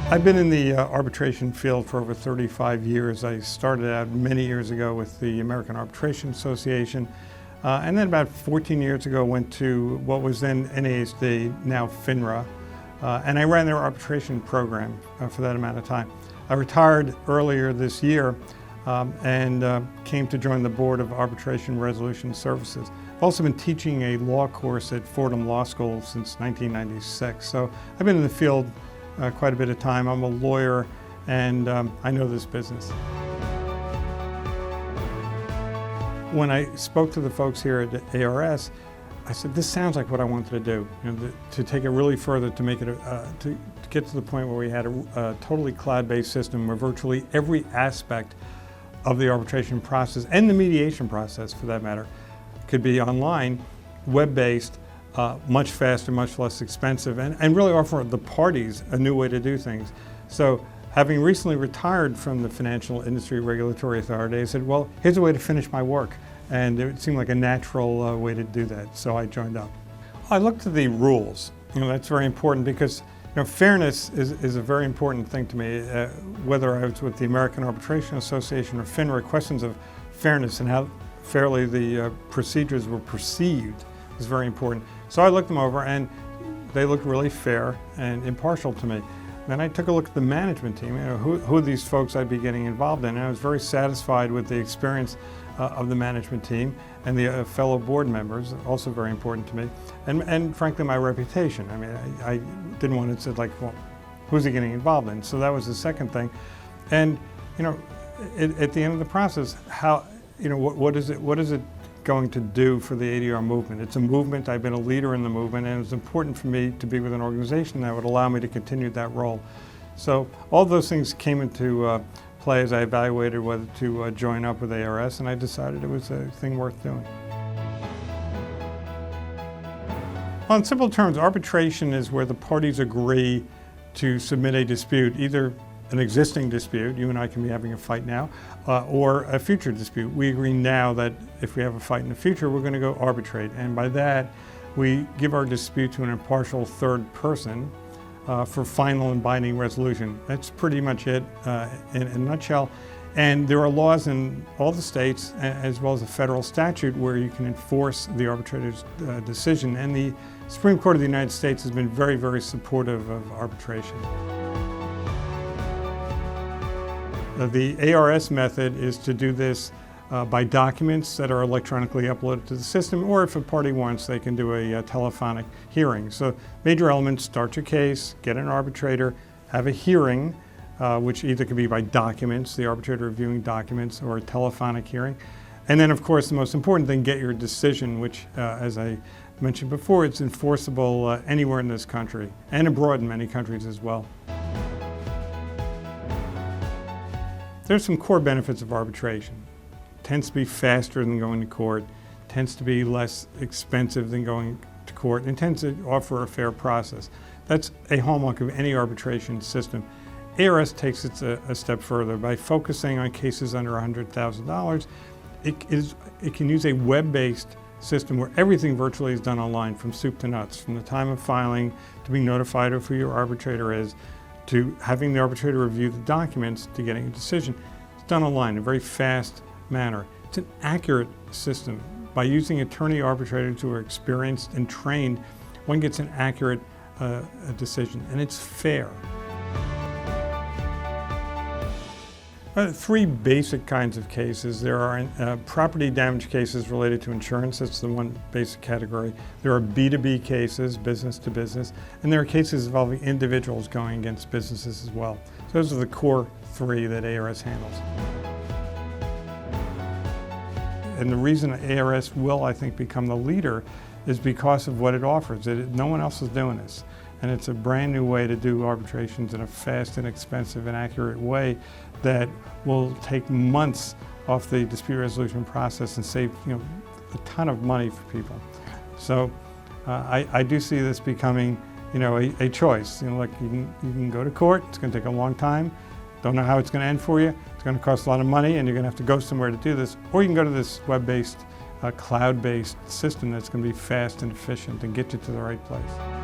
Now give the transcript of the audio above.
I've been in the arbitration field for over 35 years. I started out many years ago with the American Arbitration Association, and then about 14 years ago went to what was then NASD, now FINRA, and I ran their arbitration program for that amount of time. I retired earlier this year and came to join the Board of Arbitration Resolution Services. I've also been teaching a law course at Fordham Law School since 1996, so I've been in the field quite a bit of time. I'm a lawyer and I know this business. When I spoke to the folks here at ARS, I said, this sounds like what I wanted to do, to take it really further, to make it, to get to the point where we had a totally cloud-based system where virtually every aspect of the arbitration process and the mediation process, for that matter, could be online, web-based, much faster, much less expensive, and really offer the parties a new way to do things. So having recently retired from the Financial Industry Regulatory Authority, I said, well, here's a way to finish my work. And it seemed like a natural way to do that, so I joined up. I looked at the rules. That's very important because fairness is a very important thing to me. Whether I was with the American Arbitration Association or FINRA, questions of fairness and how fairly the procedures were perceived is very important. So I looked them over and they looked really fair and impartial to me. Then I took a look at the management team, who these folks I'd be getting involved in, and I was very satisfied with the experience of the management team and the fellow board members, also very important to me, and frankly my reputation. I mean, I didn't want to say like, well, who's he getting involved in? So that was the second thing. And at the end of the process, what is it going to do for the ADR movement? It's a movement. I've been a leader in the movement, and it's important for me to be with an organization that would allow me to continue that role. So all those things came into play as I evaluated whether to join up with ARS, and I decided it was a thing worth doing. Well, in simple terms, arbitration is where the parties agree to submit a dispute, either an existing dispute, you and I can be having a fight now, or a future dispute. We agree now that if we have a fight in the future, we're going to go arbitrate. And by that, we give our dispute to an impartial third person for final and binding resolution. That's pretty much it in a nutshell. And there are laws in all the states, as well as a federal statute, where you can enforce the arbitrator's decision. And the Supreme Court of the United States has been very, very supportive of arbitration. The ARS method is to do this by documents that are electronically uploaded to the system, or if a party wants, they can do a telephonic hearing. So major elements: start your case, get an arbitrator, have a hearing, which either could be by documents, the arbitrator reviewing documents, or a telephonic hearing. And then, of course, the most important thing, get your decision, which, as I mentioned before, it's enforceable anywhere in this country, and abroad in many countries as well. There's some core benefits of arbitration. It tends to be faster than going to court, tends to be less expensive than going to court, and tends to offer a fair process. That's a hallmark of any arbitration system. ARS takes it a step further. By focusing on cases under $100,000, it can use a web-based system where everything virtually is done online, from soup to nuts, from the time of filing to being notified of who your arbitrator is, to having the arbitrator review the documents, to getting a decision. It's done online in a very fast manner. It's an accurate system. By using attorney arbitrators who are experienced and trained, one gets an accurate decision, and it's fair. Three basic kinds of cases. There are property damage cases related to insurance. That's the one basic category. There are B2B cases, business to business, and there are cases involving individuals going against businesses as well. So those are the core three that ARS handles. And the reason ARS will, I think, become the leader is because of what it offers. No one else is doing this. And it's a brand new way to do arbitrations in a fast, inexpensive, and accurate way that will take months off the dispute resolution process and save a ton of money for people. So I do see this becoming a choice. Like you can go to court, it's going to take a long time, don't know how it's going to end for you, it's going to cost a lot of money, and you're going to have to go somewhere to do this, or you can go to this web-based, cloud-based system that's going to be fast and efficient and get you to the right place.